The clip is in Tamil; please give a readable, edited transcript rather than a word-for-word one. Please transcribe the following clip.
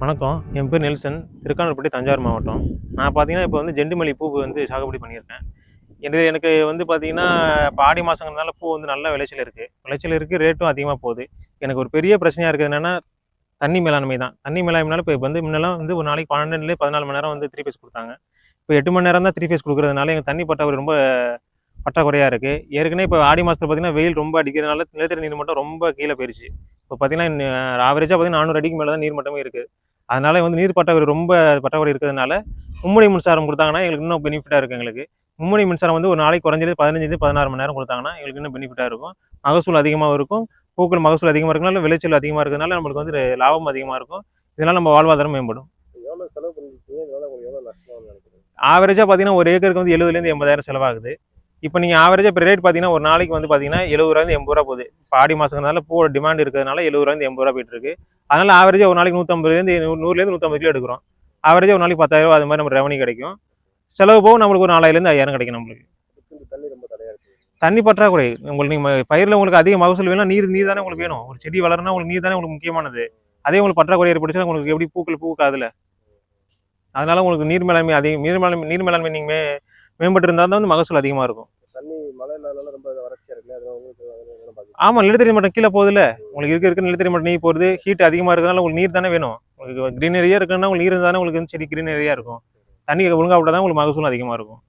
வணக்கம். என் பேர் நெல்சன். திருக்கானூர்பட்டி, தஞ்சாவூர் மாவட்டம். நான் பார்த்தீங்கன்னா, இப்போ வந்து ஜெண்டுமல்லி பூ வந்து சாகுபடி பண்ணியிருக்கேன். எனக்கு வந்து பார்த்தீங்கன்னா, இப்போ ஆடி மாசங்கிறதுனால பூ வந்து நல்ல விளைச்சல் இருக்கு. விளைச்சல் இருக்கு, ரேட்டும் அதிகமா போகுது. எனக்கு ஒரு பெரிய பிரச்சனையா இருக்கிறது என்னன்னா, தண்ணி மேலாண்மை தான். தண்ணி மேலாண்மைனால இப்போ வந்து முன்னலாம் வந்து ஒரு நாளைக்கு 12லேருந்து 14 மணி நேரம் வந்து 3 ஃபேஸ் குடுத்தாங்க. இப்போ 8 மணி நேரம் தான் 3 ஃபேஸ் குடுக்குறதுனால, எங்க தண்ணி பற்றாக்குறை ரொம்ப பற்றாக்குறையா இருக்கு. ஏற்கனவே இப்போ ஆடி மாசத்துல பார்த்தீங்கன்னா, வெயில் ரொம்ப அடிக்கிறதுனால நிலத்தடி நீர் மட்டம் ரொம்ப கீழ போயிருச்சு. இப்போ பார்த்தீங்கன்னா, ஆவரேஜா பார்த்தீங்கன்னா 400 அடிக்கு மேல தான் நீர் மட்டமே இருக்கு. அதனால வந்து நீர் பற்றாக்குறை ரொம்ப பற்றாக்குறை இருக்கிறதுனால மும்முனை மின்சாரம் கொடுத்தாங்கன்னா எங்களுக்கு இன்னும் பெனிஃபிட்டாக இருக்கும். எங்களுக்கு மும்முனை மின்சாரம் வந்து ஒரு நாளைக்கு குறைஞ்சது 15 16 மணி நேரம் கொடுத்தாங்கன்னா எங்களுக்கு இன்னும் பெனிஃபிட்டாக இருக்கும். மகசூல் அதிகமாக இருக்கும். பூக்கள் மகசூல் அதிகமாக இருக்கனால விளைச்சல் அதிகமாக இருக்கிறதுனால நம்மளுக்கு வந்து லாபம் அதிகமாக இருக்கும். இதனால நம்ம வாழ்வாதாரம் மேம்படும். ஆவரேஜா பார்த்தீங்கன்னா ஒரு ஏக்கருக்கு வந்து 70,000 80,000 செலவாகுது. இப்போ நீங்கள் ஆவரேஜா இப்போ ரேட் பார்த்தீங்கன்னா ஒரு நாளைக்கு வந்து பார்த்தீங்கன்னா 70 80 போகுது. இப்போ ஆடி மாசங்கிறதுனால பூவோட டிமாண்ட் இருக்கிறதுனால 70 80 போயிட்டு இருக்கு. அதனால ஆவரேஜா ஒரு நாளைக்கு 150 100 150 கிலோ எடுக்கிறோம். ஆவரேஜா ஒரு நாளைக்கு 10,000 அது மாதிரி நம்ம ரெவன்யூ கிடைக்கும். செலவு போக நம்மளுக்கு ஒரு 4000 5,000 கிடைக்கும் நம்மளுக்கு. தண்ணி பற்றாக்குறை உங்களுக்கு நீங்கள் பயிரில் உங்களுக்கு அதிக மகசூல் வேணும், நீர் தானே உங்களுக்கு வேணும். ஒரு செடி வளரணும்னா உங்களுக்கு நீர் தானே உங்களுக்கு முக்கியமானது. அதே உங்களுக்கு பற்றாக்குறை ஏற்பட்டுச்சுன்னா உங்களுக்கு எப்படி பூக்கள் பூக்காதுல. அதனால உங்களுக்கு நீர் மேலாண்மை அதிகம் நீர் மேலாண்மை நீங்க மேம்பட்டு இருந்தால் தான் வந்து மகசூல் அதிகமாக இருக்கும். ஆமா, நிலத்தடி மட்டம் கீழே போகுதுல்ல. உங்களுக்கு இருக்க நிலத்தடி மட்டம் நீர் போகுது, ஹீட் அதிகமாக இருக்கிறதுனால உங்களுக்கு நீர் தானே வேணும். உங்களுக்கு கிரீனரியா இருக்குன்னா உங்களுக்கு நீர் இருந்தால் தானே உங்களுக்கு செடி கிரீனரியா இருக்கும். தண்ணி ஒழுங்கா விட்டா தான் உங்களுக்கு மகசூல் அதிகமாக இருக்கும்.